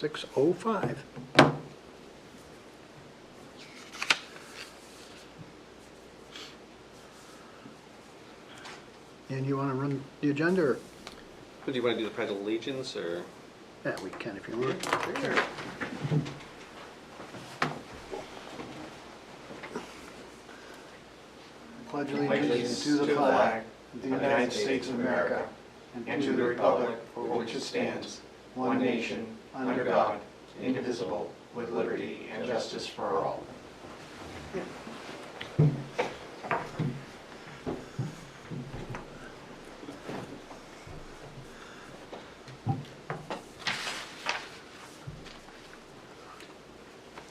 6:05. And you want to run the agenda, or? Do you want to do the Pledge of Allegiance, or? Yeah, we can if you want. Sure. Pledge allegiance to the flag of the United States of America and to the republic for which it stands, one nation, under God, indivisible, with liberty and justice for all.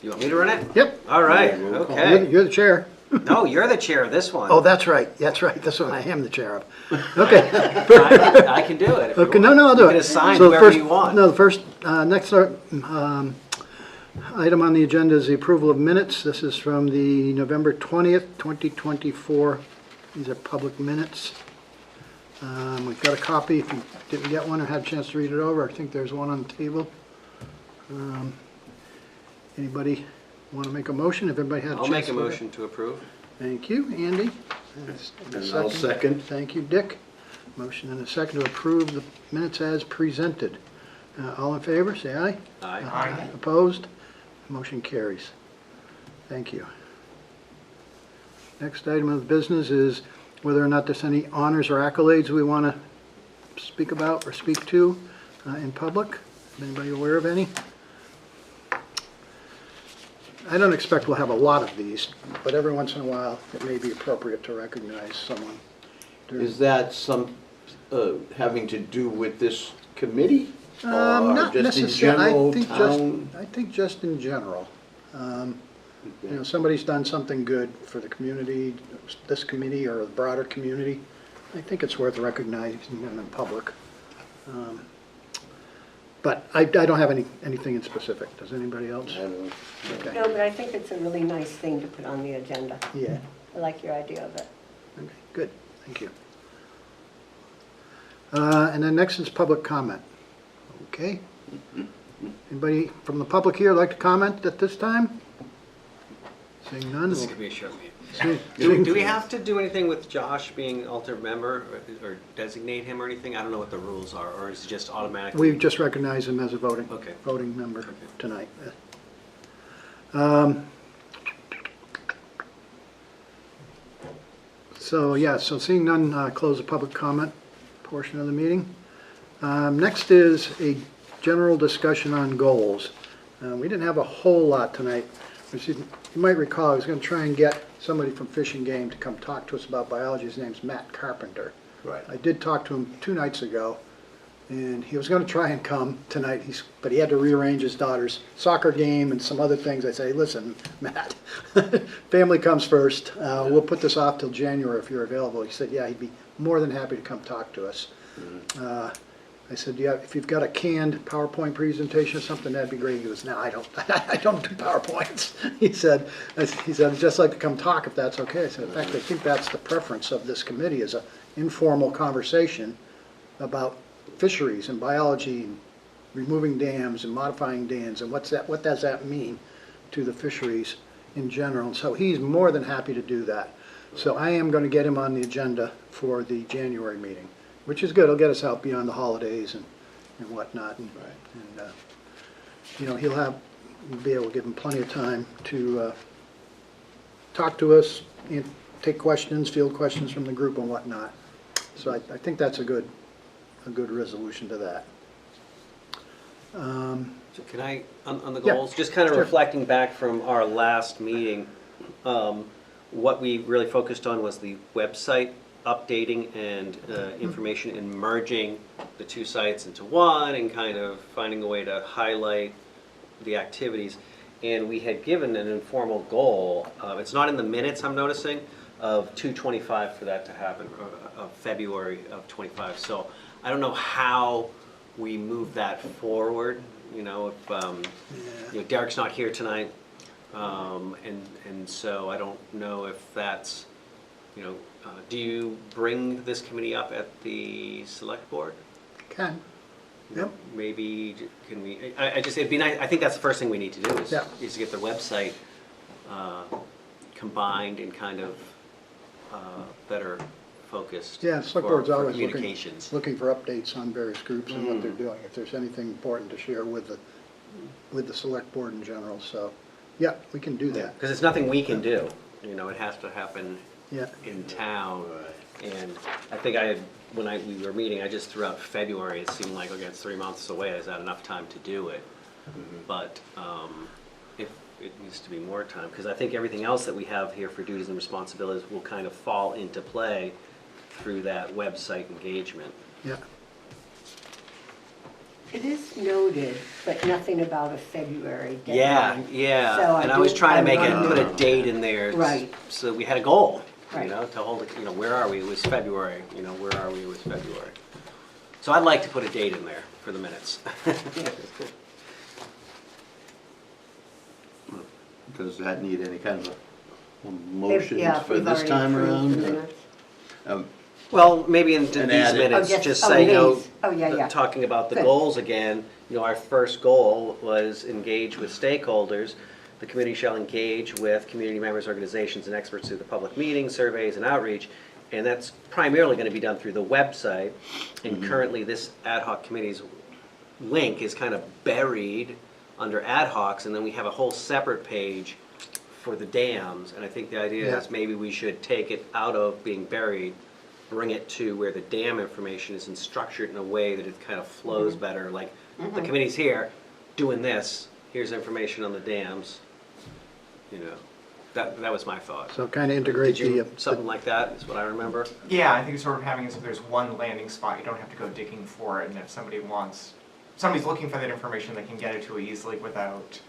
You want me to run it? Yep. All right, okay. You're the chair. No, you're the chair of this one. Oh, that's right. That's right. That's what I am the chair of. Okay. I can do it. If Okay. you No, want. no, I'll do You it. can assign So the whoever first, you want. No, the first, next item on the agenda is the approval of minutes. This is from the November 20th, 2024. These are public minutes. We've got a copy. If you didn't get one or had a chance to read it over, I think there's one on the table. Anybody want to make a motion? If everybody had a chance I'll make a to look at- motion to approve. Thank you, Andy. And I'll second. Thank you, Dick. Motion and a second to approve the minutes as presented. All in favor, say aye. Aye. Opposed? Motion carries. Thank you. Next item of business is whether or not there's any honors or accolades we want to speak about or speak to in public. Anybody aware of any? I don't expect we'll have a lot of these, but every once in a while, it may be appropriate to recognize someone. Is that some, having to do with this committee? Or Not just in necessarily. general, town? I think just in general. You know, somebody's done something good for the community, this committee or the broader community. I think it's worth recognizing them in public. But I don't have anything in specific. Does anybody else? I don't know. Okay. No, but I think it's a really nice thing to put on the agenda. Yeah, I like your idea of it. okay, good, thank you. And then next is public comment. Okay. Anybody from the public here like to comment at this time? Seeing none. This is we'll- going to be a short meeting. seeing- Do we have to do anything with Josh being alternate member or designate him or anything? I don't know what the rules are, or is it just automatically? We've just recognized him as a Okay. voting member Okay. tonight. So, yeah, so seeing none, close the public comment portion of the meeting. Next is a general discussion on goals. We didn't have a whole lot tonight. You might recall, I was going to try and get somebody from Fish and Game to come talk to us about biology. His name's Matt Carpenter. Right. I did talk to him 2 nights ago, and he was going to try and come tonight, but he had to rearrange his daughter's soccer game and some other things. I say, listen, Matt, family comes first. We'll put this off till January if you're available. He said, yeah, he'd be more than happy to come talk to us. I said, yeah, if you've got a canned PowerPoint presentation or something, that'd be great. He goes, no, I don't, I don't do PowerPoints. He said, I'd just like to come talk if that's okay. I said, in fact, I think that's the preference of this committee, is an informal conversation about fisheries and biology and removing dams and modifying dams and what does that mean to the fisheries in general. And so he's more than happy to do that. So I am going to get him on the agenda for the January meeting, which is good. It'll get us out beyond the holidays and whatnot. And, you know, we'll be able to give him plenty of time to talk to us and take questions, field questions from the group and whatnot. So I think that's a good resolution to that. So can I, on the Yeah, goals, just kind of sure. reflecting back from our last meeting, what we really focused on was the website updating and information and merging the 2 sites into one and kind of finding a way to highlight the activities. And we had given an informal goal, it's not in the minutes I'm noticing, of 2/25 for that to happen, of February of 25. So I don't know how we move that forward, you know, if you know, Derek's not here tonight, and so I don't know if that's, you know, do you bring this committee up at the select board? Can. you know, Yep. maybe can we, I just, it'd be nice, I think that's the first thing we need to do is, Yeah. is to get the website combined and kind of better focused Yeah, select for board's always communications. looking for updates on various groups and what they're doing, if there's anything important to share with the select board in general, so, yeah, we can do that. Because it's nothing we can do, you know, it has to happen Yeah, in town. And I think when we were meeting, I just threw out February, it seemed like, okay, it's 3 months away, is that enough time to do it? But if it needs to be more time, because I think everything else that we have here for duties and responsibilities will kind of fall into play through that website engagement. yeah, It is noted, but nothing about a February Yeah, deadline. yeah, So and I was trying to put a wondered- date in there. Right. So we had a goal, you Right. know, to hold it, you know, where are we, it was February, you know, where are we, it was February. So I'd like to put a date in there for the minutes. Does that need any kind of a If- motions yeah, if for we've this already time approved around? the minutes. Well, maybe in these And add it. minutes, Oh, yes. just Oh, say, you know, these. Oh, yeah, yeah. talking about the Good. goals again, you know, our first goal was engage with stakeholders. The committee shall engage with community members, organizations, and experts through the public meetings, surveys, and outreach. And that's primarily gonna be done through the website. And currently, this ad hoc committee's link is kind of buried under ad hocs, and then we have a whole separate page for the dams. And I think the idea Yeah. is maybe we should take it out of being buried, bring it to where the dam information is structured in a way that it kind of flows better, like, the committee's here, doing this, here's information on the dams, you know, that was my thought. so kind of integrate Did you, the, something like that, is what I remember? Yeah, I think it's sort of having, so there's one landing spot, you don't have to go digging for it, and if somebody's looking for that information, they can get it to it easily without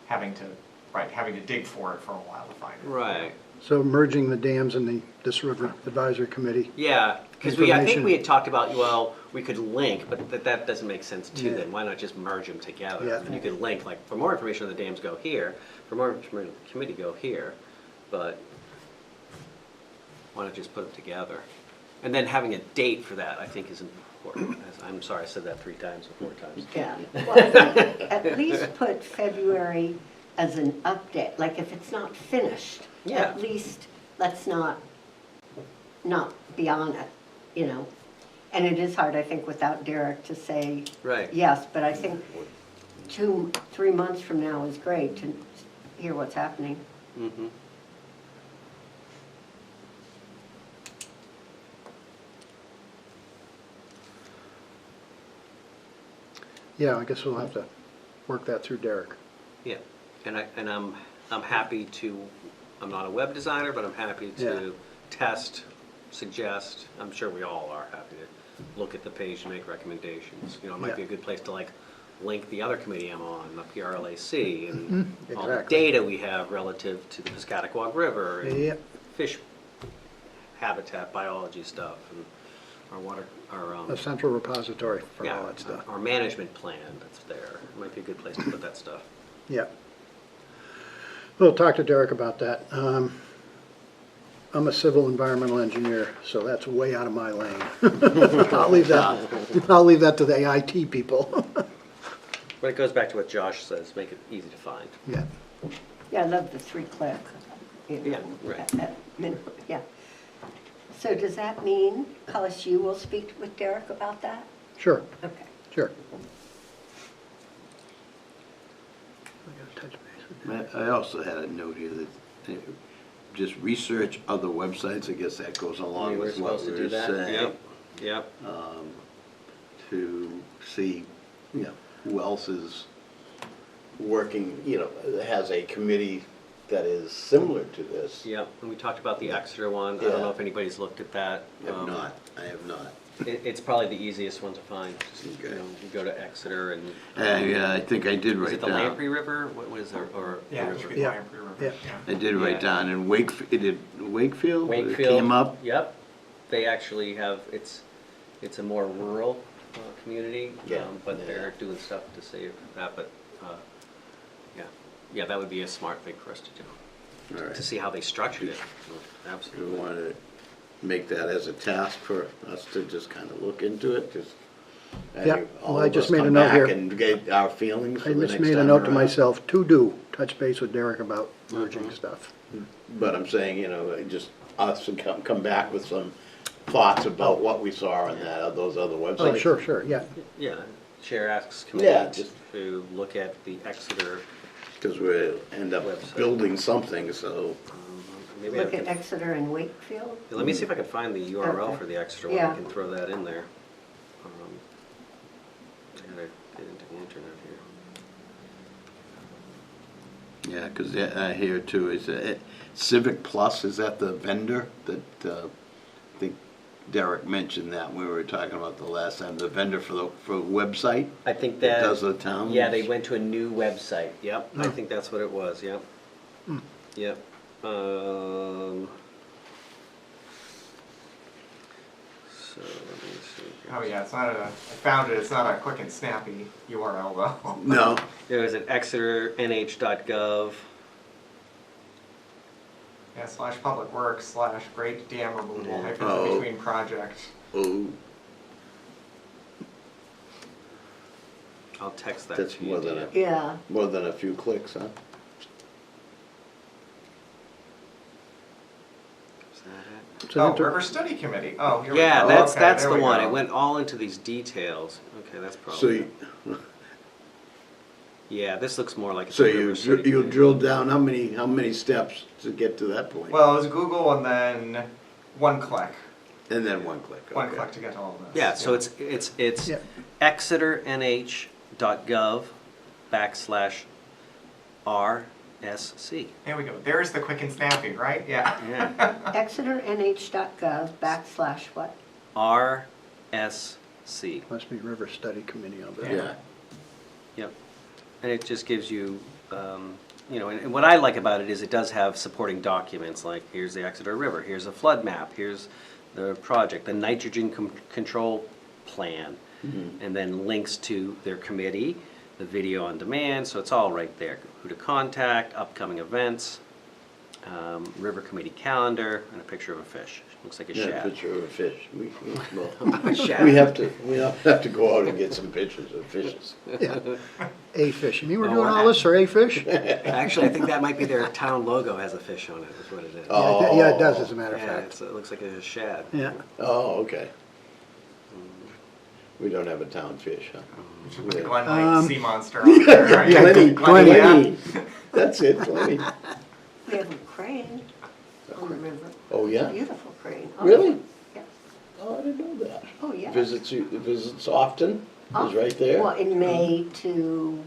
having to dig for it for a while to find it. Right, so merging the dams and this river advisory committee. yeah, because I think Information. we had talked about, well, we could link, but that doesn't make sense too Yeah. then, why not just merge them together? Yeah. And you could link, like, for more information on the dams, go here, for more information on the committee, go here, but why not just put them together? And then having a date for that, I think, is important. I'm sorry, I said that 3 times or 4 times. Yeah, well, I think at least put February as an update, like if it's not finished, Yeah. at least let's not be on it, you know? And it is hard, I think, without Derek to say Right. yes, but I think 3 months from now is great to hear what's happening. Mhm. Yeah, I guess we'll have to work that through Derek. Yeah, and I'm happy to, I'm not a web designer, but I'm happy to test, suggest, I'm sure we all are happy to look at the page and make recommendations. You know, it might be a good place to like link the other committee I'm on, the PRLAC, and all the exactly. data we have relative to the Piscataquag River, and Yeah, fish habitat biology stuff, and our water, our, a central repository for all yeah, that stuff. our management plan that's there. It might be a good place to put that stuff. Yeah. We'll talk to Derek about that. I'm a civil environmental engineer, so that's way out of my lane. I'll leave that to the IT people. But it goes back to what Josh says, make it easy to find. Yeah, Yeah, I love the 3-click. You know, Yeah, right. at minimum, yeah. So does that mean, Collis, you will speak with Derek about that? sure, Okay. sure. I gotta touch base with I also had a note here that just research other websites, I guess that goes along We were with what supposed we to were do that, saying. yep. To see, you know, who else is working, you know, has a committee that is similar to this. Yep, and we talked about the Exeter one. I don't know Yeah. if anybody's looked at that. I have not. It's probably the easiest one to find. Just, you Okay. know, you go to Exeter and. Yeah, I think I did Is write it the down. Lamprey River? What was it, or? the Yeah, it river? should be Yeah. Lamprey River, Yeah. yeah. I did write Yeah. down in Wakefield? It Wakefield. came up. Yep, they actually have, it's a more rural community. Yeah. But Yeah. they're doing stuff to save that, but, yeah, that would be a smart thing for us to do. All right. To see how they structured it. We Absolutely. want to make that as a task for us to just kind of look into it, just And Yeah, all well, I of just us made a come note back here. and get our feelings for I the next just time made a note to around. myself, touch base with Derek about merging stuff. But I'm saying, you know, just us to come back with some thoughts about what we saw on that, those other websites. Oh, sure, yeah. Yeah, Chair asks Yeah, committee just- to look at the Exeter, Because we end up Website. building something, so. maybe I Look at can, Exeter and Wakefield. let me see if I can find the URL Okay. for the Exeter one, Yeah. I can throw that in there. I gotta get into the internet here. Yeah, because here too, is Civic Plus, is that the vendor that, I think Derek mentioned that when we were talking about the last time, the vendor for the website? I think That that. does the towns? Yeah, they went to a new website, yep, I Hmm. think that's what it was, yep. Yep. So, let me see. Oh yeah, it's not a, I found it, it's not a quick and snappy URL though. No, It was at exeternh.gov. Yeah, /public works / great dam removal Yeah. hyphen Oh. between project. oh, I'll text that that's to you. more than Dana. Yeah, more than a few clicks, huh? Is that it? It's an Oh, inter- River Study Committee, oh, here we go. Yeah, that's Okay, there the we one. go. It went all into these details. Okay, that's So probably. you, Yeah, this looks more like. so a River City you thing. drilled down, how many steps to get to that point? Well, it was Google and then one click. And then one click, okay. One click to get to all of this. Yeah, so it's Yeah. exeternh.gov/RSC. There we go, there's the quick and snappy, right? Yeah. Yeah, exeternh.gov / what? RSC. Must be River Study Committee on that. Yeah, Yep. And it just gives you, you know, and what I like about it is it does have supporting documents, like here's the Exeter River, here's a flood map, here's the project, the nitrogen control plan, and then links to their committee, the video on demand, so it's all right there. Who to contact, upcoming events, river committee calendar, and a picture of a fish. Looks like a yeah, shad. picture of a fish. Well, Shad. we have to go out and get some pictures of fishes. Yeah. A fish. You mean we're Oh, doing all wow. this for a fish? Actually, I think that might be their town logo has a fish on it, is what it is. Oh. Yeah, it does, as a matter of Yeah, fact. it looks like a shad. Yeah. Oh, okay. We don't have a town fish, huh? We should put the Yeah. Glen Lake sea monster on there, right? Plenty, Plenty. plenty. That's it, plenty. We have a crane on the river. Oh, yeah? Beautiful crane. Oh, Really? Yeah. Oh, I didn't know that. Oh, yeah. Visits often, Oh, is right there. Well, in May to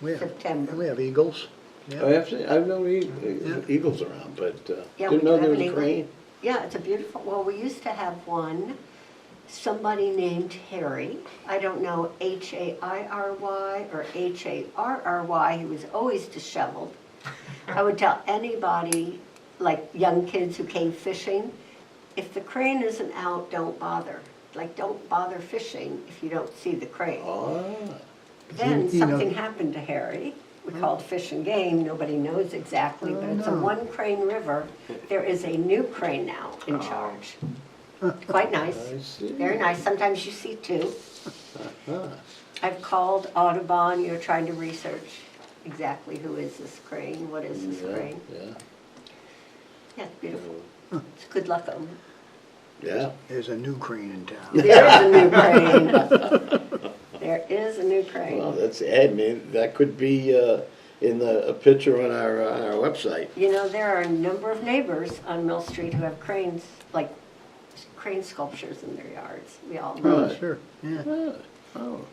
We have, September. we have eagles. I Yeah. have to, I've known eagles around, but Yeah, didn't we know do there have was an a eagle. crane. Yeah, it's a beautiful, well, we used to have one, somebody named Harry. I don't know H-A-I-R-Y or H-A-R-R-Y. He was always disheveled. I would tell anybody, like young kids who came fishing, if the crane isn't out, don't bother. Like, don't bother fishing if you don't see the crane. Ah, Then You know- something happened to Harry. We called Fish and Game, nobody knows exactly, but it's a no. one crane river. There is a new crane now in charge. Quite nice, I see. very nice. Sometimes you see two. Ah, I've called Audubon, you're trying to research exactly who is this crane, what is this yeah, crane. yeah, Yeah, it's beautiful. It's good luck on them. yeah. There's a new crane in town. There is a new crane. There is a new Well, crane. that's, I mean, that could be in a picture on our website. You know, there are a number of neighbors on Mill Street who have cranes, like crane sculptures in their yards. We all know. Oh, sure, yeah. Ah, oh,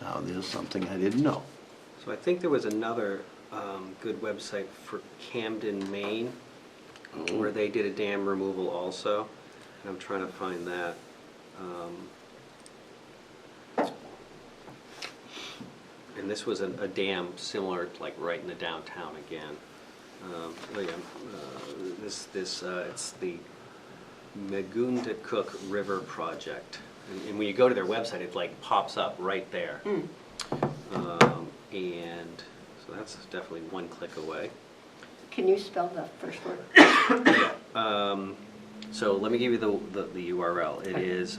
now there's something I didn't know. So I think there was another good website for Camden, Maine, where they did a dam removal also. And I'm trying to find that. And this was a dam similar, like right in the downtown again. It's the Megundacook River Project. And when you go to their website, it like pops up right there. And so that's definitely one click away. Can you spell the first word? So let me give you the URL. It is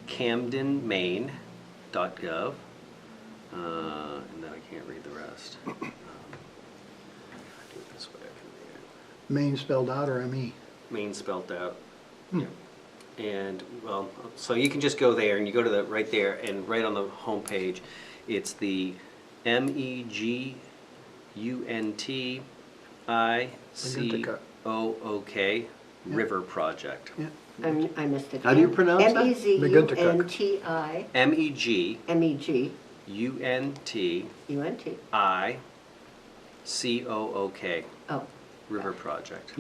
camdenmaine.gov, and then I can't read the rest. Do it this way, I can read it. Maine spelled out or M-E? Maine spelled out. Yeah. And, well, so you can just go there, and you go to the, right there, and right on the homepage, it's the MEGUNTICOOK River Project. Yeah. I missed it. How do you pronounce that? MEGUNTI, MEGUNTICOOK MEGUNTI. Oh, River Project.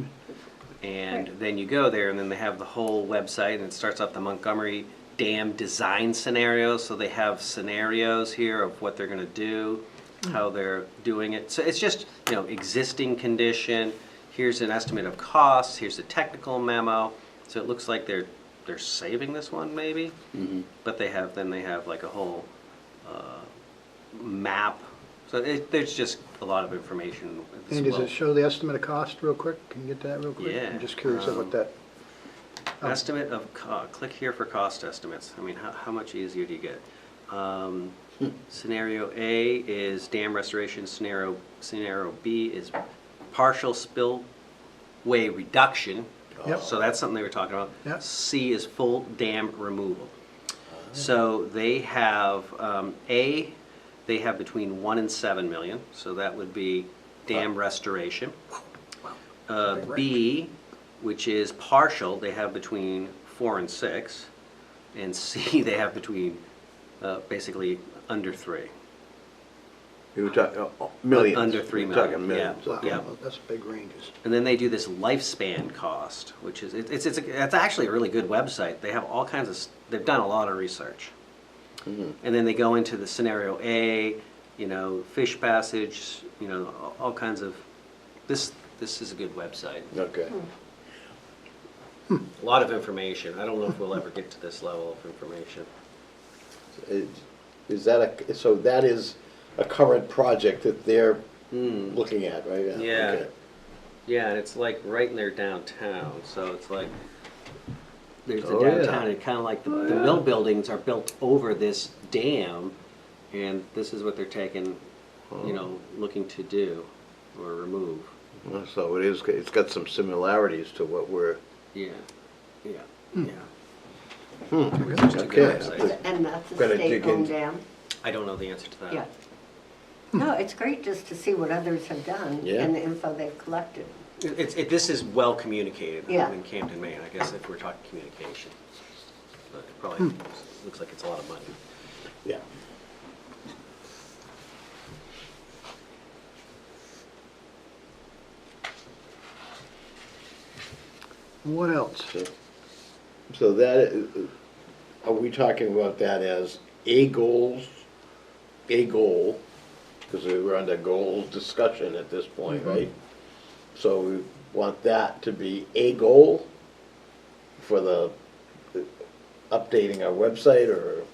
And then you go there, and then they have the whole website, and it starts off the Montgomery Dam design scenarios. So they have scenarios here of what they're going to do, how they're doing it. So it's just, you know, existing condition. Here's an estimate of costs. Here's a technical memo. So it looks like they're saving this one maybe, but they have like a whole map. So there's just a lot of information. And does it show the estimate of cost real quick? Can you get that real quick? Yeah, I'm just curious of what that, Estimate of, click here for cost estimates. I mean, how much easier do you get? Scenario A is dam restoration, scenario B is partial spillway reduction. Yep. So that's something they were talking about. Yep. C is full dam removal. So they have, A, they have between 1 and 7 million, so that would be dam restoration. B, which is partial, they have between 4 and 6, and C, they have between basically under 3. You were talking, millions. Under 3 You're million, talking millions. wow, yeah. that's big ranges. And then they do this lifespan cost, which is, it's actually a really good website. They have all kinds of, they've done a lot of research. And then they go into the scenario A, you know, fish passage, you know, all kinds of, this is a good website. Okay. A lot of information. I don't know if we'll ever get to this level of information. Is that so that is a current project that they're looking at, right? Yeah. Okay. Yeah, and it's like right in their downtown, so it's like, there's the Oh, yeah. downtown, and kind of like the mill buildings are built over this dam, and this is what they're taking, you know, looking to do or remove. Well, so it is, it's got some similarities to what we're, Yeah, yeah, yeah. okay. and that's a Better dig state-owned in. dam? I don't know the answer to that. Yeah. No, it's great just to see what others have done Yeah. and the info they've collected. This is well communicated Yeah. in Camden, Maine, I guess, if we're talking communication. But it probably looks like it's a lot of money. Yeah. What else? So that, are we talking about that as a goal? Because we're under goals discussion at this point, right? So we want that to be a goal for the updating our website or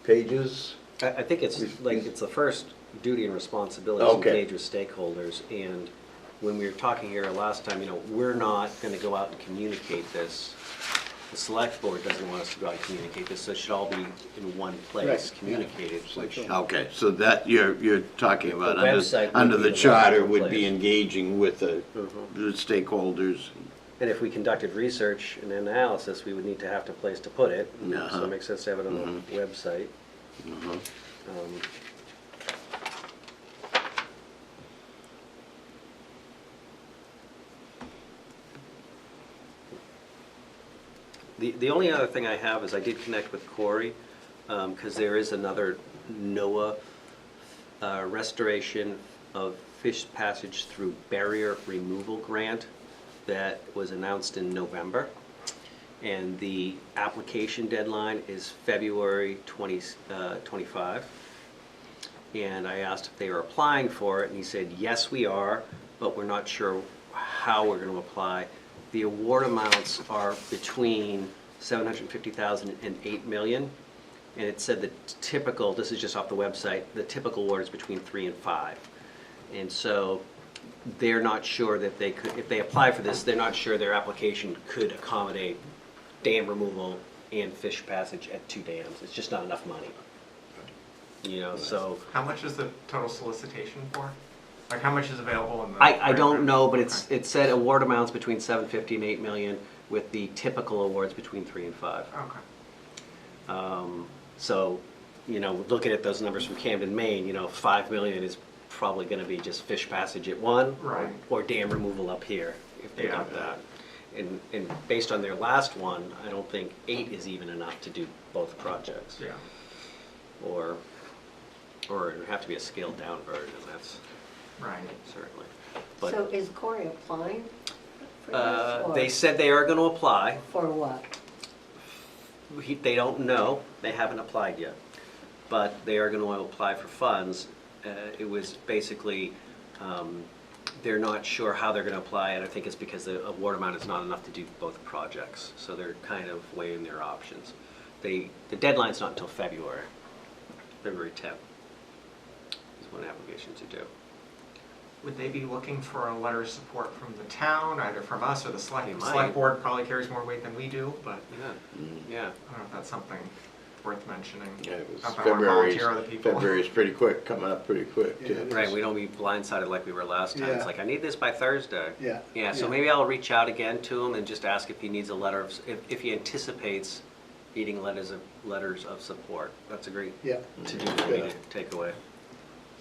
pages? I think it's like, it's the first duty and responsibility to Okay. engage with stakeholders, and when we were talking here last time, you know, we're not gonna go out and communicate this. The select board doesn't want us to go out and communicate this, so it should all be in one place, Right. communicated, which, Okay, so that, you're talking about The website would under be the the charter logical would be place. engaging with the stakeholders. and if we conducted research and analysis, we would need to have a place to put it. So Uh-huh. it makes sense to have it on the website. The only other thing I have is I did connect with Corey, because there is another NOAA restoration of fish passage through barrier removal grant that was announced in November. And the application deadline is February 25. And I asked if they were applying for it, and he said, yes, we are, but we're not sure how we're going to apply. The award amounts are between $750,000 and $8 million. And it said the typical, this is just off the website, the typical award is between 3 and 5. And so they're not sure that they could, if they apply for this, they're not sure their application could accommodate dam removal and fish passage at 2 dams. It's just not enough money. So How much is the total solicitation for? Like, how much is available in the? I don't know, but it said award amounts between 750 and 8 million, with the typical awards between 3 and 5. Okay. So, looking at those numbers from Camden, Maine, 5 million is probably gonna be just fish passage at one. Right. Or dam removal up here, if they Yeah. got that. And based on their last one, I don't think 8 is even enough to do both projects. Yeah. Or it would have to be a scaled down version, that's Right. certainly. So But is Corey applying for this? Or they said they are gonna apply. for what? They don't know, they haven't applied yet, but they are going to apply for funds. It was basically, they're not sure how they're going to apply, and I think it's because the award amount is not enough to do both projects, so they're kind of weighing their options. The deadline's not until February 10th is when applications are due. Would they be looking for a letter of support from the town, either from us or the select? They The might. select board probably carries more weight than we do, but Yeah. I don't know if that's something worth mentioning. Yeah, it was Not that I wanna volunteer other people. February's pretty quick, coming up pretty quick, Yeah, too. it is. Right, we don't be blindsided like we were last time. It's Yeah. like, I need this by Thursday. Yeah. Yeah, so Yeah. maybe I'll reach out again to him and just ask if he needs a letter of, if he anticipates needing letters of support. That's a great Yeah. to-do for me to take away.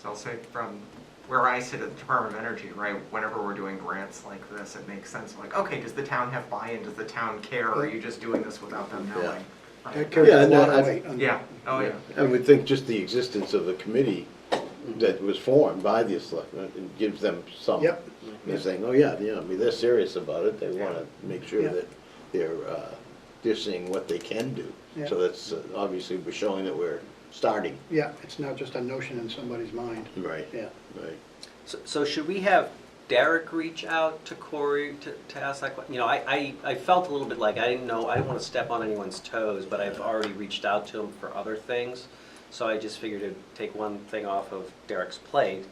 So I'll say from where I sit at the Department of Energy, right, whenever we're doing grants like this, it makes sense, like, okay, does the town have buy-in, does the town care, or are you just doing this without them Yeah. knowing? That Right. carries Yeah, a no, lot I- of weight. Yeah, oh yeah. I would think just the existence of the committee that was formed by the selectmen, it gives them some. Yep. They're saying, oh yeah, I mean, they're serious about it, they wanna make sure Yeah. that they're seeing what they can do. Yeah. So that's, obviously, we're showing that we're starting. Yeah, it's not just a notion in somebody's mind. Right. Yeah. Right. So should we have Derek reach out to Corey to ask that question? I felt a little bit like I didn't want to step on anyone's toes, but I've already reached out to him for other things. So I just figured to take one thing off of Derek's plate.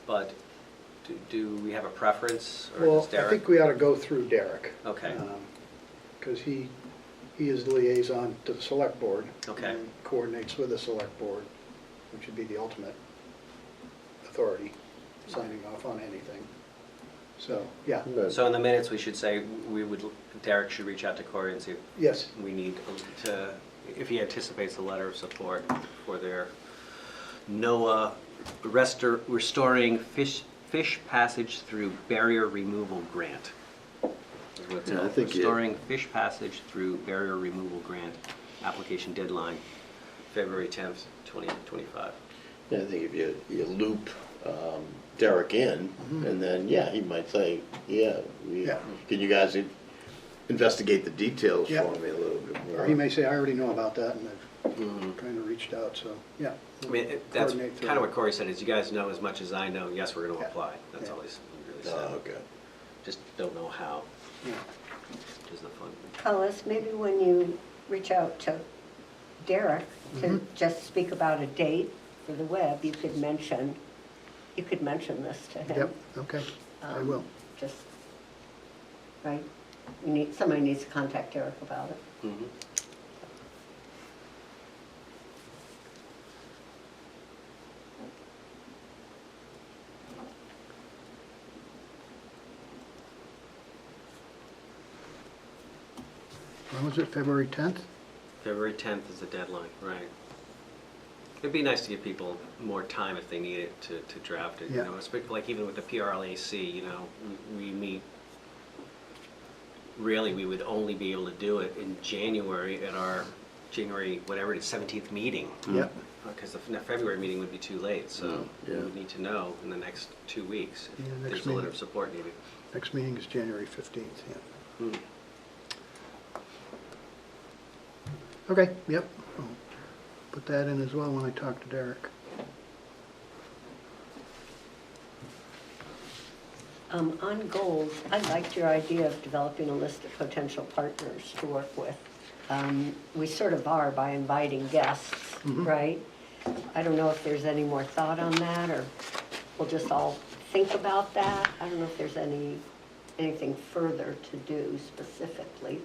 But do we have a preference, or Well, does Derek? I think we ought to go through Derek. Okay. Because he is the liaison to the select board. Okay. And coordinates with the select board, which would be the ultimate authority, signing off on anything. So, yeah, So in the minutes, we should say Derek should reach out to Corey and see if yes, we need to, if he anticipates a letter of support for their NOAA restoring fish passage through barrier removal grant. Is what it's Yeah, I called. think it- Restoring fish passage through barrier removal grant, application deadline, February 10th, 2025. Yeah, I think if you loop Derek in, and then, yeah, he might say, yeah, Yeah. can you guys investigate the details Yeah. for me a little bit more? or he may say, I already know about that, and I've kind of reached out, so, yeah. I mean, that's Coordinate through. kind of what Corey said, is you guys know as much as I know, yes, we're going to Yeah. apply. That's Yeah. all he's really Oh, said. okay. Just don't know how, Yeah. which is the fun. Collis, maybe when you reach out to Derek to just speak about a date for the web, you could mention this to him. Yep, okay, I will. Just, right? Somebody needs to contact Derek about it. Mhm. When was it, February 10th? February 10th is the deadline, right. It'd be nice to give people more time if they need it to draft it, Yeah. especially like even with the PRLAC, we meet, really, we would only be able to do it in January at our January, whatever it is, 17th meeting. Yep. Because the February meeting would be too late, so we Yeah. would need to know in the next 2 weeks Yeah, if next there's a letter meeting. of support needed. Next meeting is January 15th, yeah. Hmm. Okay, yep. I'll put that in as well when I talk to Derek. On goals, I liked your idea of developing a list of potential partners to work with. We sort of are by inviting guests, right? I don't know if there's any more thought on that, or we'll just all think about that. I don't know if there's anything further to do specifically.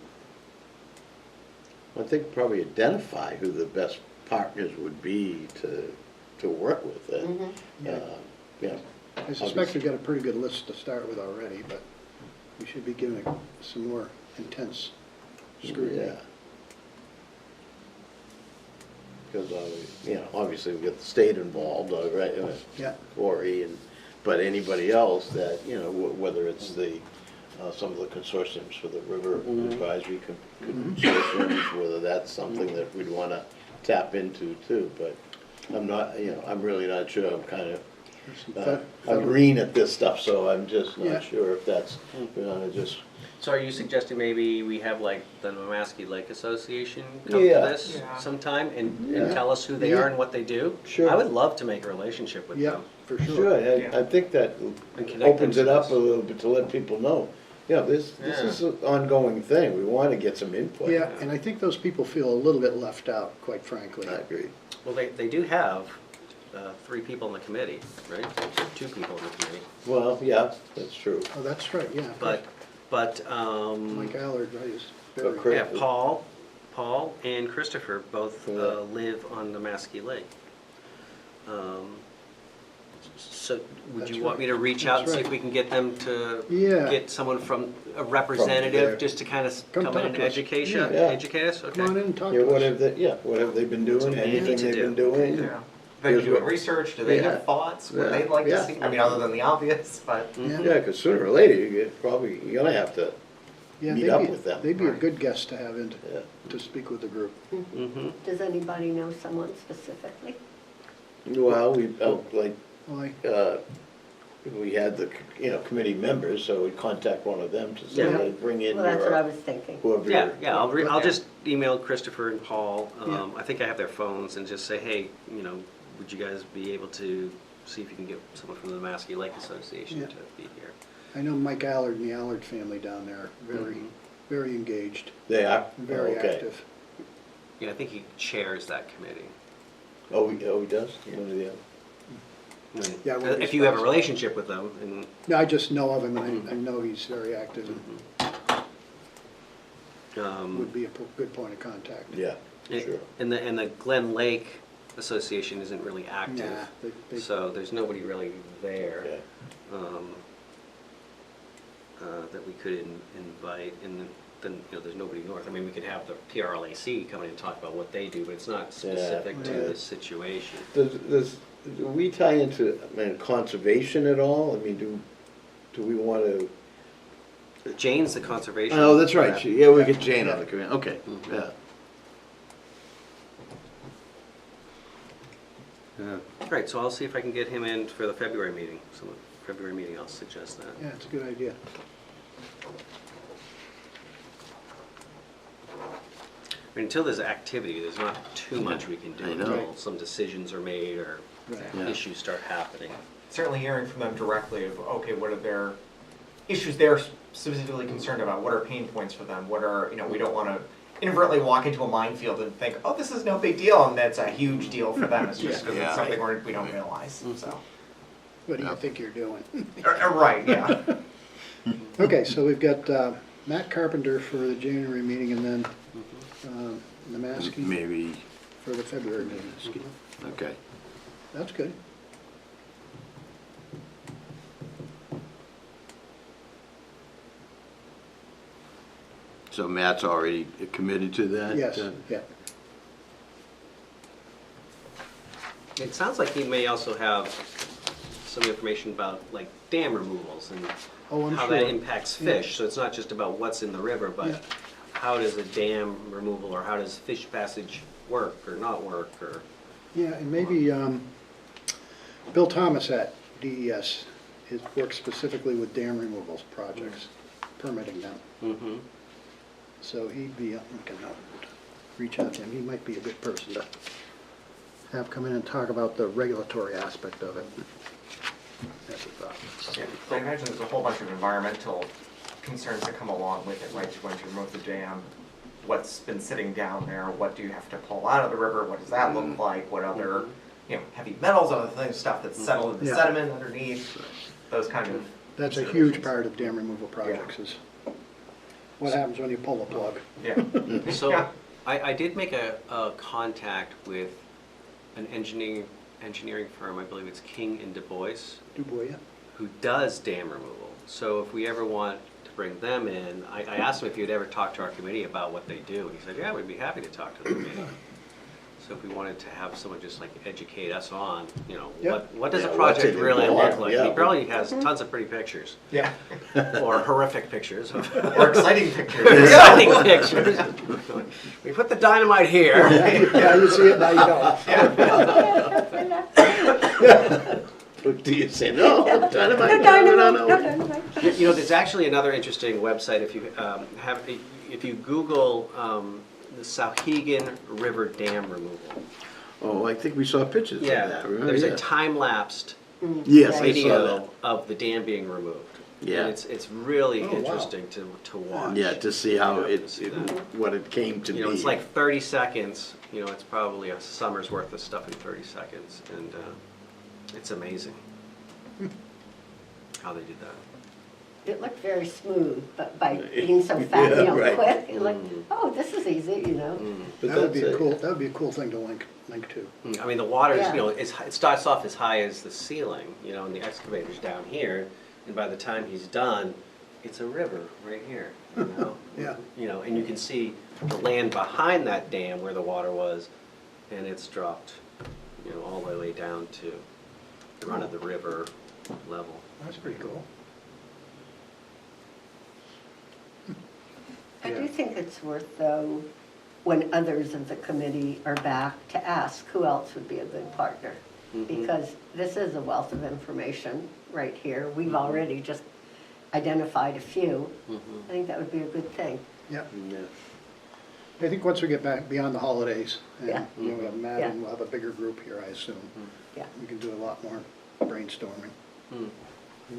I think probably identify who the best partners would be to work with it. Mhm. Yeah, I suspect we've got a pretty good list to start with already, but we should be giving it some more intense scrutiny. yeah. Because, obviously we got the state involved, right, Yeah. Corey, but anybody else that, whether it's some of the consortiums for the river advisory consortiums, whether that's something that we'd want to tap into too, but I'm really not sure, I'm kind of, I'm green at this stuff, so I'm just Yeah. not sure if that's, just, So are you suggesting maybe we have like the Mamaski Lake Association come to Yeah. this Yeah. sometime and Yeah. tell us who they Yeah. are and what they do? Sure. I would love to make a relationship with Yeah, them. for sure. sure, Yeah. I think that And connect opens them it to up this. a little bit to let people know, this Yeah. is an ongoing thing, we want to get some input. Yeah, and I think those people feel a little bit left out, quite frankly. I agree. Well, they do have 3 people in the committee, right? 2 people in the committee. Well, yeah, that's true. Oh, that's right, yeah. But, Mike Allard, right, is But very, Chris- yeah, Paul and Christopher both Yeah. live on the Maskey Lake. So would That's you want right. me to reach out and That's see if right. we can get them to Yeah. get someone from, a there. representative, just to kind of Come come talk in and to us. educate Yeah. Yeah. educate us? come on in Okay. and talk Yeah, to what us. have they been doing, That's what they anything need to they've been do. doing? Yeah. They Here's do it what- research, do they Yeah. have thoughts, what Yeah. they'd like to Yeah. see? I mean, other than the obvious, but. Yeah. Yeah, because sooner or later, you're gonna have to Yeah, meet they'd up be- with them. They'd be a Right. good guest to have in Yeah. to speak with the group. Mm-hmm. Does anybody know someone specifically? Well, like, Well, we had the, committee members, so we'd contact one of them to say, Yeah. hey, bring in Well, that's what I your, was thinking. whoever. Yeah, yeah, I'll Yeah. just email Christopher and Paul. Yeah. I think I have their phones, and just say, hey, would you guys be able to see if you can get someone from the Maskey Lake Association Yeah. to be here? I know Mike Allard and the Allard family down there, very, Mhm. very engaged, They are? very Okay. active. Yeah, I think he chairs that committee. Oh, he does? One of the other. Yeah, we're If you have a responsible. relationship with them, and No, I just know of him, and I know he's very active and would be a good point of contact. Yeah, sure. and the Glen Lake Association isn't really active, Nah, they- so there's nobody really there. Yeah. That we could invite, and then, there's nobody north. I mean, we could have the PRLAC come in and talk about what they do, but it's not specific to Yeah. this situation. Do we tie into, conservation at all? I mean, do we want to? Jane's the conservation. Oh, that's right, rep. yeah, we get Jane on the committee, okay, Mhm. yeah. All right, so I'll see if I can get him in for the February meeting. So the February meeting, I'll suggest that. Yeah, it's a good idea. I mean, until there's activity, there's not too much we can do I know. until some decisions are made or Right. Yeah. issues start happening. Certainly hearing from them directly of, okay, what are their issues they're specifically concerned about? What are pain points for them? What are, we don't want to inadvertently walk into a minefield and think, oh, this is no big deal, and that's a huge deal for them. It's just because Yeah. it's something we don't realize, so. What do you think you're doing? Right, yeah. Okay, so we've got Matt Carpenter for the January meeting, and then Namaski Maybe, for the February meeting. okay. That's good. So Matt's already committed to that? Yes, yeah. It sounds like he may also have some information about like dam removals and Oh, I'm how sure. that impacts fish. So it's not just about what's in the river, Yeah. but how does a dam removal or how does fish passage work or not work or. Yeah, and maybe Bill Thomas at DES works specifically with dam removals projects, permitting them. Mm-hmm. So he'd be, we can reach out to him. He might be a good person to have come in and talk about the regulatory aspect of it. That's a thought. Yeah, I imagine there's a whole bunch of environmental concerns that come along with it, right? Once you remove the dam, what's been sitting down there, what do you have to pull out of the river, what does that look like, what other, heavy metals, other things, stuff that's settled in the Yeah. sediment underneath, those kind of. That's a huge part of dam removal projects is what happens when you pull the plug. Yeah. So, Yeah. I did make a contact with an engineering firm, I believe it's King and Du Bois, Dubois, who does dam removal. So if we ever want to bring them in, I asked him if he'd ever talk to our committee about what they do. And he said, yeah, we'd be happy to talk to the committee. So if we wanted to have someone just like educate us on, you know, Yep. what does Yeah, a what's project it really involve? look like? Yeah. He probably has tons of pretty pictures, Yeah. or horrific pictures. Or exciting pictures. Exciting pictures. We put the dynamite here. yeah, you see it, now you don't. But do you say, no, dynamite, No dynamite, no, no no. dynamite. You know, there's actually another interesting website if you if you Google the Sauhegan River Dam removal. Oh, I think we saw pictures of that, remember? there's Yeah. a time-lapsed Yes, I saw that. video of the dam being removed. Yeah. And it's really Oh, wow. interesting to watch. Yeah, to see how Yeah, it, to see it- that. what it came to be. You know, it's like 30 seconds. You know, it's probably a summer's worth of stuff in 30 seconds, and it's amazing how they did that. It looked very smooth, but by being so fast, Yeah, you know, right. quick, you're like, oh, this is easy, you know? But That would be that's a it. cool, that would be a cool thing to link to. I mean, the water is, Yeah. you know, it starts off as high as the ceiling, you know, and the excavator's down here, and by the time he's done, it's a river right here, you know? Yeah. You know, and you can see the land behind that dam where the water was, and it's dropped, you know, all the way down to the run of the river level. That's pretty cool. I Yeah. do think it's worth, though, when others of the committee are back, to ask who else would be a good partner. Mhm. Because this is a wealth of information right here. We've already just identified a few. Mhm. I think that would be a good thing. Yeah, Yeah. I think once we get back beyond the holidays, Yeah. and, you know, we have Matt Yeah. and we'll have a bigger group here, I assume. Yeah. We can do a lot more brainstorming. Mm.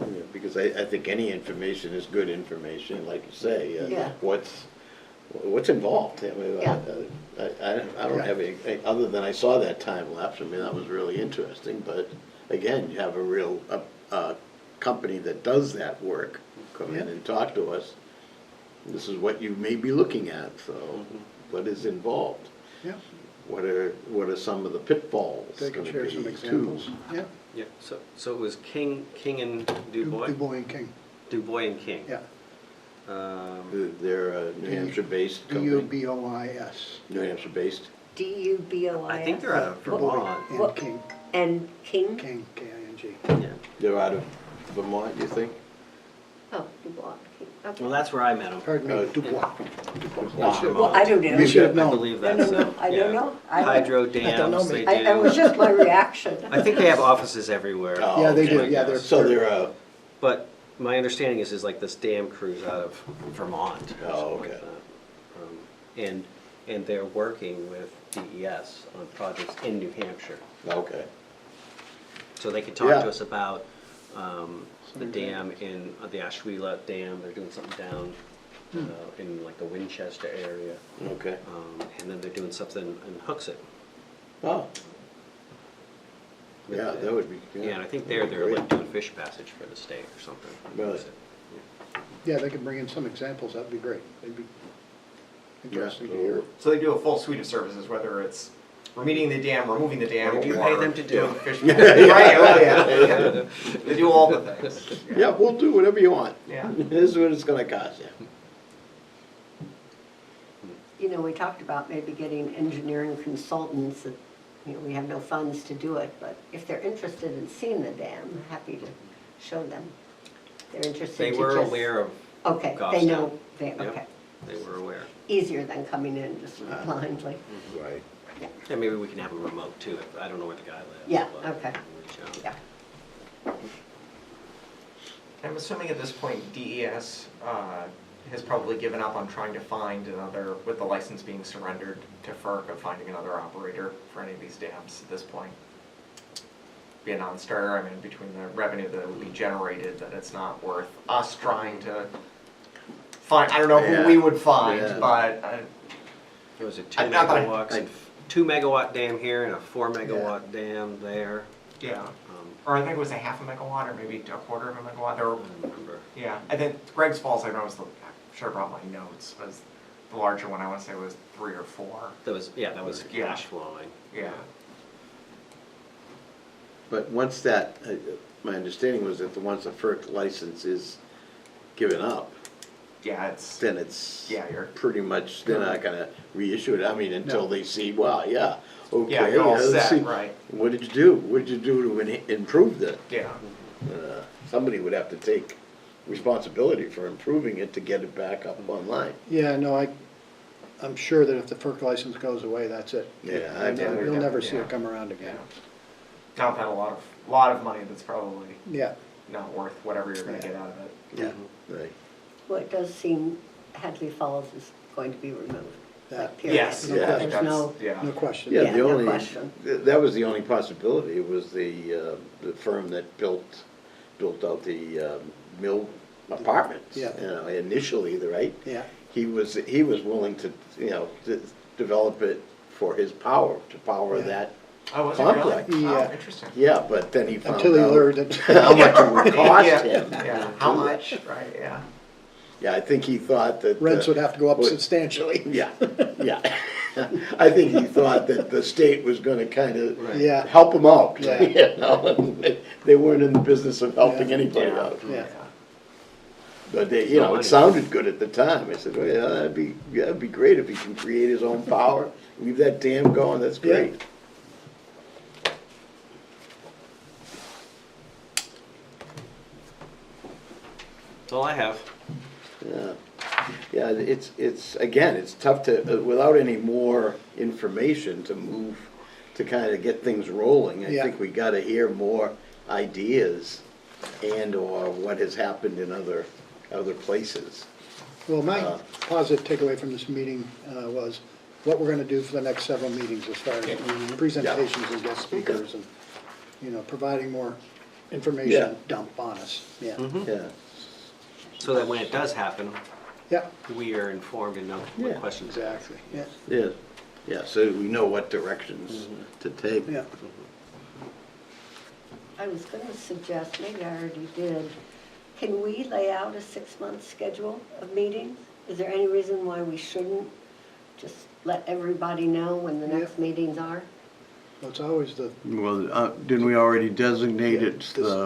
Yeah, because I think any information is good information, like you say. Yeah. What's involved? I mean, Yeah. I don't have any, other than I saw that time lapse, I mean, that was really interesting, but again, you have a real, company that does that work come in Yeah. and talk to us. This is what you may be looking at, so what is involved? Yeah, What are some of the pitfalls they can gonna share be, some too? examples. Yeah, Yeah, so it was King and Du Bois? Dubois and King, Du Bois and King. yeah. They're a New Hampshire-based company, D-U-B-O-I-S. New Hampshire-based. D-U-B-O-I-S. I think they're out of Dubois Vermont. and What- King, And King? King, K-I-N-G. Yeah. They're out of Vermont, you think? Oh, Dubois, King, okay. Well, that's where I met him. Pardon me, Dubois. Well, I don't know. You should have I known. believe I that's don't know. I don't know. I don't- Hydro don't know dams, me. they do. It was just my reaction. I think they have offices everywhere. Oh, Yeah, they okay. do, yeah, they're. So they're, But my understanding is like this dam crew's out of Vermont or Oh, something like okay. that. And they're working with DES on projects in New Hampshire. okay. So they could talk Yeah. to us about the dam in, the Ashwila Dam, they're doing something down in like the Winchester area. Okay. And then they're doing something in Hooksett. Oh, with yeah, the- that would be, Yeah, and I think they're great. like doing fish passage for the state or something. Really? Yeah, they could bring in some examples, that'd be great. It'd be interesting to hear. So they do a full suite of services, whether it's remediating the dam, removing the dam, What do you or pay them to do? doing fish. Right, oh yeah. They do all the things. Yeah, we'll do whatever you want. Yeah. This is what it's gonna cost you. You know, we talked about maybe getting engineering consultants that, you know, we have no funds to do it, but if they're interested in seeing the dam, I'm happy to show them. They're interested They to were just- aware of, Okay, Goffstown. they know, Yep. okay. they were aware. Easier than coming in just blindly. Right. Yeah, And maybe we can have a remote too, if, I don't know where the guy lives. Yeah, but okay. we'll reach out. yeah. I'm assuming at this point DES has probably given up on trying to find another, with the license being surrendered to FERC, of finding another operator for any of these dams at this point. Be a non-starter, I mean, between the revenue that would be generated, that it's not worth us trying to find, I don't know who we would find, Yeah. but It was a I'm not gonna- 2 megawatt dam here and a 4 megawatt dam there. yeah. Or I think it was a half a megawatt or maybe a quarter of a megawatt. There were, I don't remember. yeah, I think Greg's Falls, I know, was the, I should have brought my notes, was the larger one, I want to say was 3 or 4. That was Yeah. cash flowing. Yeah. But once that, my understanding was that once the FERC license is given up, Yeah, it's, then it's yeah, you're, pretty much, they're not gonna reissue it, I mean, until No. they see, well, yeah, okay. yeah, you're all let's see. set, right? What did you do? What did you do to improve that? Yeah. Somebody would have to take responsibility for improving it to get it back up online. Yeah, no, I'm sure that if the FERC license goes away, that's it. Yeah, You'll never see yeah. it come around again. Dump out a lot of money that's probably Yeah, not worth whatever you're gonna Yeah. get out of it. Yeah, right. Well, it does seem Hadley Falls is going to be removed. That- Like, period. Yes, Yeah. I think There's that's, no, yeah. no question. Yeah, Yeah, the no only, question. that was the only possibility, it was the firm that built out the mill apartments. Yeah. You know, initially, right? Yeah, He was willing to, to develop it for his power, to power Yeah. that. Oh, was it really? Complex. Oh, Yeah. interesting. Yeah, but then he found until he out learned it. how much it would cost Yeah, him. yeah, how much, right, yeah. Yeah, I think he thought that. Rents would have to go up what- substantially. Yeah, yeah. I think he thought that the state was gonna kind of Right. Yeah, help him out. Yeah. You know, and they weren't in the business of helping Yeah. anybody Yeah. out. Yeah. But they, it sounded good at the time. I said, well, yeah, that'd be great if he can create his own power, leave that dam going, that's Yeah. great. That's all I have. Yeah, yeah, again, it's tough to, without any more information to move, to kind of get things rolling. I Yeah. think we gotta hear more ideas and/or what has happened in other places. well, my Uh, positive takeaway from this meeting was what we're gonna do for the next several meetings as far as presentations and guest speakers and, providing more Yeah. information dump on us, yeah. Yeah, So that when it does happen, Yeah, we are informed and know what Yeah. questions to ask. exactly, yeah, yeah, yeah, so we know what directions to take. yeah. I was gonna suggest, maybe I already did, can we lay out a 6-month schedule of meetings? Is there any reason why we shouldn't just let everybody know when the next meetings are? Well, it's always the, Well, didn't we already designate yeah, it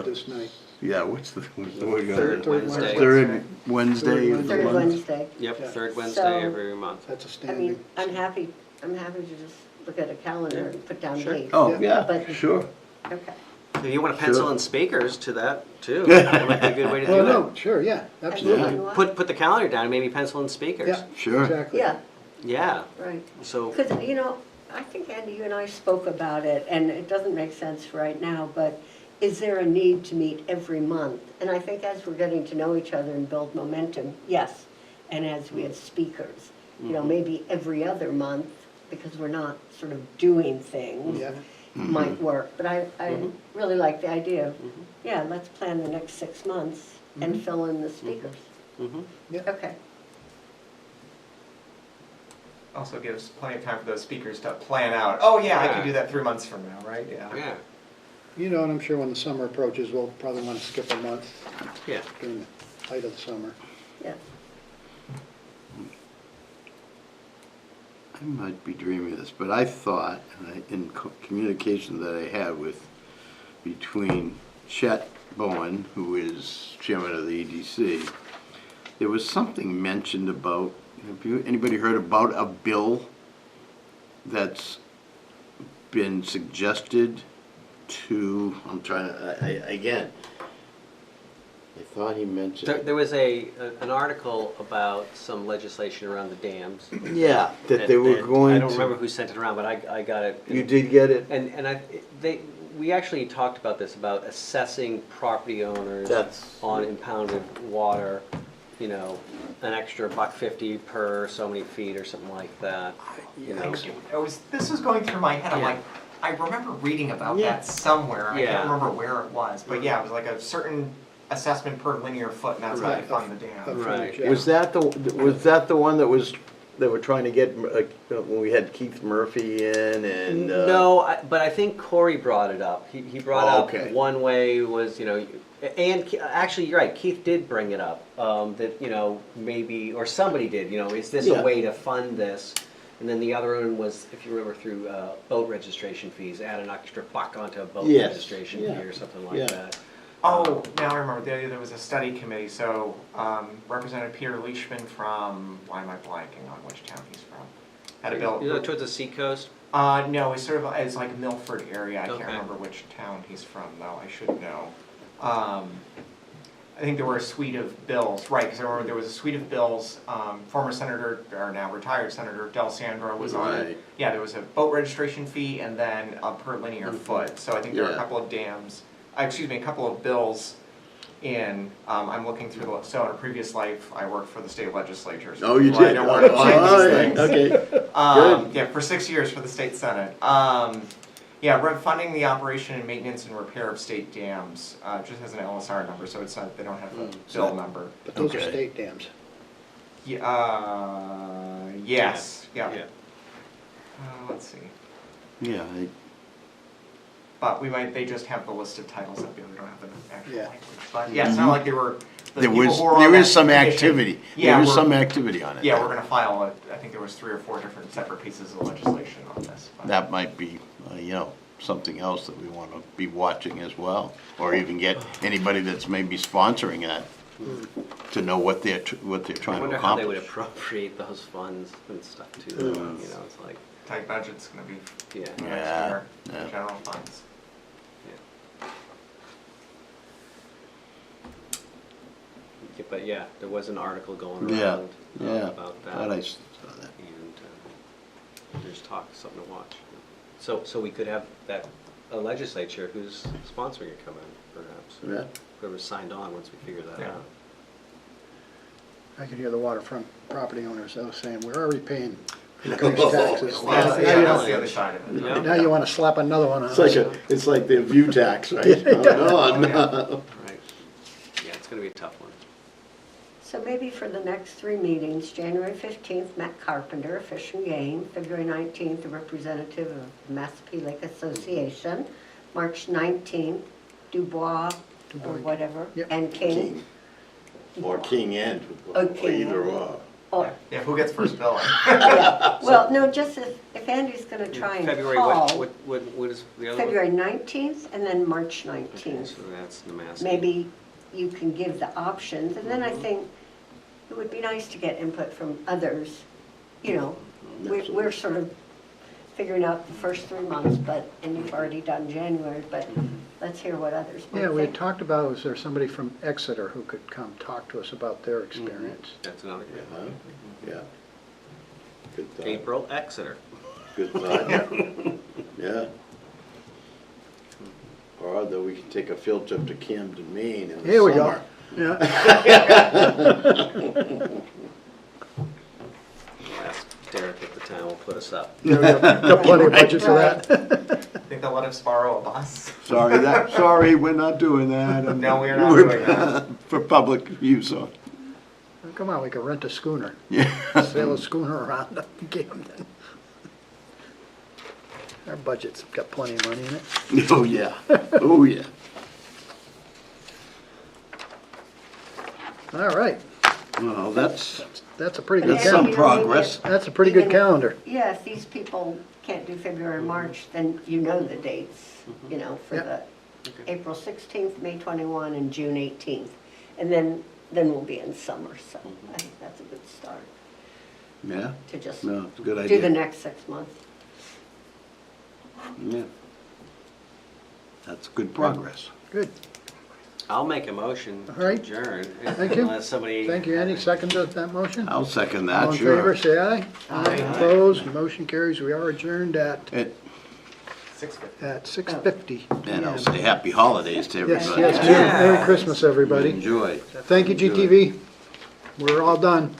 this night. yeah, what's the, Third Wednesday. Third Wednesday of the Third month? Wednesday. Yep, Yeah. third So- Wednesday every month. That's a I standing. mean, I'm happy to just look at a calendar and put down Sure. dates. Oh, Yeah. yeah, But- sure. Okay. If you want to pencil Sure. in speakers to that too, that might be a good way to do Well, it. no, sure, yeah, absolutely. And then Put the calendar down and maybe pencil in speakers. Yeah, Sure. exactly. Yeah, Yeah, right. so, Because, I think, Andy, you and I spoke about it, and it doesn't make sense right now, but is there a need to meet every month? And I think as we're getting to know each other and build momentum, yes. And as we have speakers, maybe every other month, because we're not sort of doing things, Yeah, might work. But I really like the idea of, yeah, let's plan the next 6 months and fill in the speakers. mhm. yeah. Okay. Also gives plenty of time for those speakers to plan out, oh yeah, I Yeah. can do that 3 months from now, right? Yeah. Yeah, And I'm sure when the summer approaches, we'll probably want to skip a month yeah. during the height of the summer. Yeah. I might be dreaming of this, but I thought, in communication that I had between Chet Bowen, who is chairman of the EDC, there was something mentioned about, anybody heard about a bill that's been suggested to, again, I thought he mentioned. There was an article about some legislation around the dams. Yeah, that they were and going to. I don't remember who sent it around, but I got it. You did get it? And we actually talked about this, about assessing property owners That's- on impounded water, an extra $1.50 per so many feet or something like that. This was going through my head, I'm Yeah. like, I remember reading about Yeah. that somewhere, I Yeah. can't remember where it was, but yeah, it was like a certain assessment per linear foot, and that's how you Right. fund the dam. Of Right. frontage, yeah. Was that the one they were trying to get, when we had Keith Murphy in and? No, but I think Corey brought it up. He brought Oh, up okay. one way was, And actually, you're right, Keith did bring it up, that, you know, maybe, or somebody did, you know, is this Yeah. a way to fund this? And then the other one was, if you remember, through boat registration fees, add an extra buck onto a boat Yes. registration Yeah. fee or something Yeah. like that. Oh, now I remember, there was a study committee, so Representative Peter Leishman from, why am I blanking on which town he's from? Had a bill. You know, towards the seacoast? No, it's sort of, it's like Milford area, I can't Okay. remember which town he's from though, I should know. I think there were a suite of bills, right, because I remember there was a suite of bills, former Senator, or now retired Senator Del Sandro was on Right. it. Yeah, there was a boat registration fee and then a per linear foot, so I think there were a Yeah. couple of a couple of bills in, I'm looking through the, so in a previous life, I worked for the state legislature. So Oh, you I did? know where to find Oh, these yeah. things. Okay. Yeah, for 6 years for the state senate. Yeah, funding the operation and maintenance and repair of state dams, just has an LSR number, so it's not, they don't have a bill number. But those are Okay. state dams. Yeah, yes, yeah. Yeah. Let's see. Yeah, But they just have the listed titles up there, we don't have the actual Yeah. language. But yeah, it's not like they were, the there people was, who were on there that is some commission- activity. Yeah, There is we're- some activity on it. Yeah, we're gonna file I think there was 3 or 4 different separate pieces of legislation on this. but- That might be, you know, something else that we want to be watching as well, or even get anybody that's maybe sponsoring that to know what they're I trying to wonder how they would accomplish. appropriate those funds and stuff too, you know, it's like, Tight budget's gonna be yeah. next Yeah, year, yeah. general funds. Yeah, but yeah, there was an article going Yeah, around yeah. about that. Glad I saw that. And there's talk, something to watch. So we could have a legislature who's sponsoring it come in, perhaps. Yeah. Whoever's signed on once we figure that Yeah. out. I could hear the waterfront property owners though saying, we're already paying increased taxes. Well, Now yeah, you that's don't- the other side of it. Yeah. Now you want to slap another one on It's like us. it's like the view tax, right? Oh, no. Right. Yeah, it's gonna be a tough one. So maybe for the next 3 meetings, January 15th, Matt Carpenter, Fish and Game, February 19th, a representative of the Massapee Lake Association, March 19th, Dubois, or whatever, Yep. and King. King. Or King and, Oh, or King either and. or. Oh, Yeah, who gets first billing? well, no, just if Andy's gonna try and February, call, what is the other one? February 19th and then March Okay, 19th. so that's the mass. Maybe you can give the options, and then I think it would be nice to get input from others. You know, we're sort of figuring out the first 3 months, and you've already done January, but let's hear what others might Yeah, we had think. talked about, was there somebody from Exeter who could come talk to us about their Mm-hmm. experience? That's another good Huh? one. Yeah. Good thought. April, Exeter. Good thought. Yeah. Or though we could take a field trip to Camden, Maine in the Here we go. summer. Yeah. Ask Derek if the town will put us up. Yeah, we got plenty of budget for that. Think they'll let us borrow a bus? Sorry, we're not doing that. No, we are not doing that. For public use on. Come on, we could rent a schooner, Yeah. sail a schooner around Camden. Our budget's got plenty of money in it. Oh, yeah. Oh, yeah. All right, Well, that's that's a pretty good That's And, some you calendar. know, maybe progress. if- That's a pretty good even- calendar. Yeah, if these people can't do February or March, then you know the dates, you know, for the Yep. April 16th, May 21, and June 18th. And then we'll be in summer, so I think that's a good start yeah. to just No, it's a good do idea. the next 6 months. Yeah. That's good progress. Good. I'll make a motion All to right. adjourn. Thank you. Unless somebody. Thank you, Andy. Second to that motion? I'll second All that, in favor, sure. say aye. Aye. Opposed, motion carries. We are adjourned at 6:50. 6:50. And I'll say happy holidays to Yes, everybody. yes, Yeah. Merry Christmas, everybody. Enjoy. Thank you, Enjoy. GTV. We're all done.